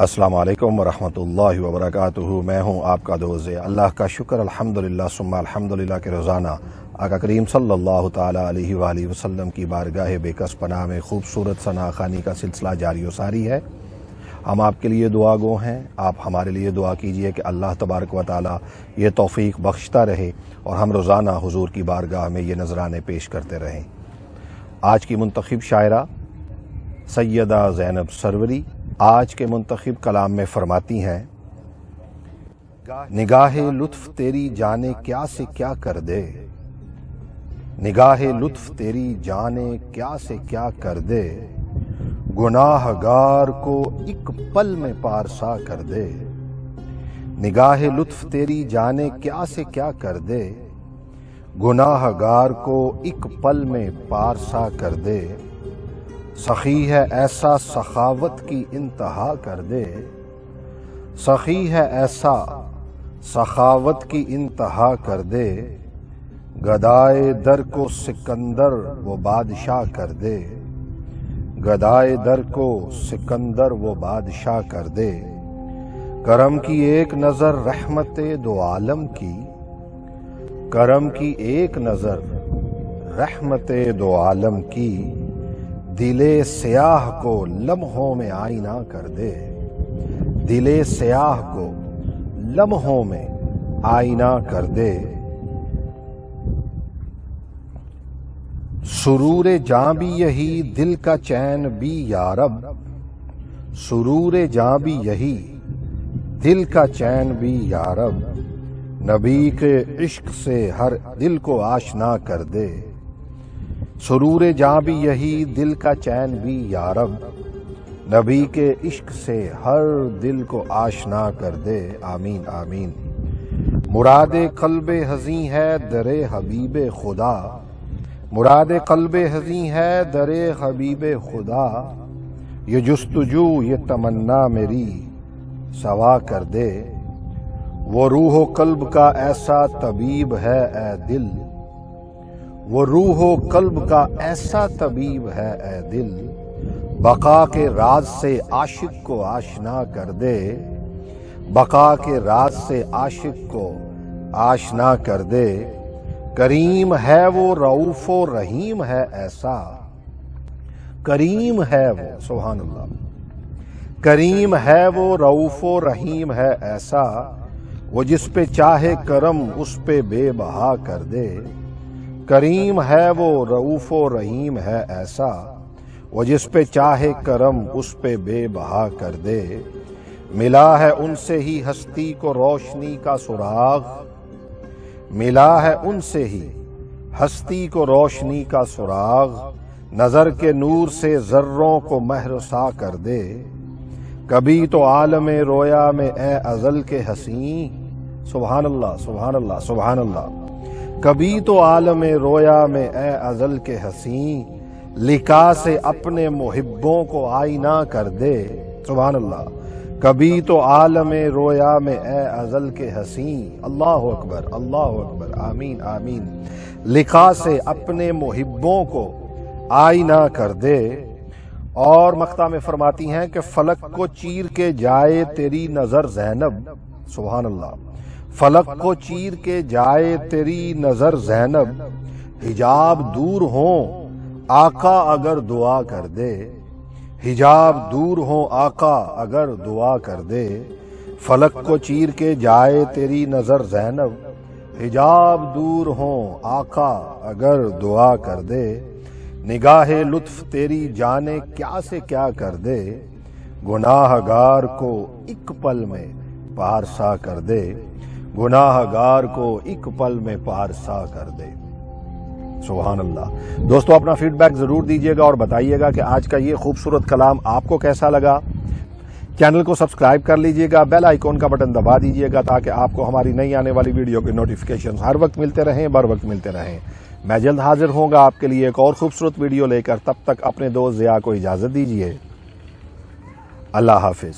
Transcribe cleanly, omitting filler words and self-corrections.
السلام علیکم ورحمۃ اللہ وبرکاتہ۔ میں ہوں آپ کا دوست اللہ کا شکر الحمدللہ ثم الحمدللہ کے روزانہ آقا کریم صلی اللہ تعالیٰ علیہ وآلہ وسلم کی بارگاہ بے کس پناہ میں خوبصورت ثنا خوانی کا سلسلہ جاری و ساری ہے۔ ہم آپ کے لیے دعا گو ہیں، آپ ہمارے لیے دعا کیجئے کہ اللہ تبارک و تعالیٰ یہ توفیق بخشتا رہے اور ہم روزانہ حضور کی بارگاہ میں یہ نذرانے پیش کرتے رہیں۔ آج کی منتخب شاعرہ سیدہ زینب سروری آج کے منتخب کلام میں فرماتی ہیں، نگاہ لطف تیری جانے کیا سے کیا کر دے، نگاہ لطف تیری جانے کیا سے کیا کر دے، گناہ گار کو ایک پل میں پارسا کر دے، نگاہ لطف تیری جانے کیا سے کیا کر دے، گناہ گار کو ایک پل میں پارسا کر دے، سخی ہے ایسا سخاوت کی انتہا کر دے، سخی ہے ایسا سخاوت کی انتہا کر دے، گدائے در کو سکندر وہ بادشاہ کر دے، گدائے در کو سکندر وہ بادشاہ کر دے، کرم کی ایک نظر رحمت دو عالم کی، کرم کی ایک نظر رحمت دو عالم کی، دل سیاہ کو لمحوں میں آئینہ کر دے، دل سیاہ کو لمحوں میں آئینہ کر دے، سرور جاں بھی یہی دل کا چین بھی یارب، سرور جاں بھی یہی دل کا چین بھی یارب، نبی کے عشق سے ہر دل کو آشنا کر دے، سرور جاں بھی یہی دل کا چین بھی یارب، نبی کے عشق سے ہر دل کو آشنا کر دے، آمین آمین۔ مراد قلب حزیں ہے در حبیب خدا، مراد قلب حزیں ہے در حبیب خدا، یہ جستجو یہ تمنا میری سوا کر دے، وہ روح و قلب کا ایسا طبیب ہے اے دل، وہ روح و قلب کا ایسا طبیب ہے اے دل، بقا کے راز سے عاشق کو آشنا کر دے، بقا کے راز سے عاشق کو آشنا کر دے، کریم ہے وہ رؤوف و رحیم ہے ایسا، کریم ہے وہ سبحان اللہ، کریم ہے وہ رؤوف و رحیم ہے ایسا، وہ جس پہ چاہے کرم اس پہ بے بہا کر دے، کریم ہے وہ رؤوف و رحیم ہے ایسا، وہ جس پہ چاہے کرم اس پہ بے بہا کر دے، ملا ہے ان سے ہی ہستی کو روشنی کا سراغ، ملا ہے ان سے ہی ہستی کو روشنی کا سراغ، نظر کے نور سے ذروں کو مہرسا کر دے، کبھی تو عالم رویا میں اے ازل کے حسین، سبحان اللہ سبحان اللہ سبحان اللہ، کبھی تو عالم رویا میں اے ازل کے حسین، لکھا سے اپنے محبوں کو آئینہ کر دے، سبحان اللہ، کبھی تو عالم رویا میں اے ازل کے حسین، اللہ اکبر آمین آمین، لکھا سے اپنے محبوں کو آئینہ کر دے۔ اور مقطع میں فرماتی ہیں کہ فلک کو چیر کے جائے تیری نظر زینب، سبحان اللہ، فلک کو چیر کے جائے تیری نظر زینب، حجاب دور ہوں آقا اگر دعا کر دے، حجاب دور ہوں آقا اگر دعا کر دے، فلک کو چیر کے جائے تیری نظر زینب، حجاب دور ہوں آقا اگر دعا کر دے، نگاہ لطف تیری جانے کیا سے کیا کر دے، گناہ گار کو ایک پل میں پارسا کر دے، گناہ گار کو ایک پل میں پارسا کر دے، سبحان اللہ۔ دوستو اپنا فیڈ بیک ضرور دیجیے گا اور بتائیے گا کہ آج کا یہ خوبصورت کلام آپ کو کیسا لگا۔ چینل کو سبسکرائب کر لیجیے گا، بیل آئیکن کا بٹن دبا دیجیے گا تاکہ آپ کو ہماری نئی آنے والی ویڈیو کے نوٹیفیکیشن ہر وقت ملتے رہیں، بر وقت ملتے رہیں۔ میں جلد حاضر ہوں گا آپ کے لیے ایک اور خوبصورت ویڈیو لے کر، تب تک اپنے دوست ضیاء کو اجازت دیجیے، اللہ حافظ۔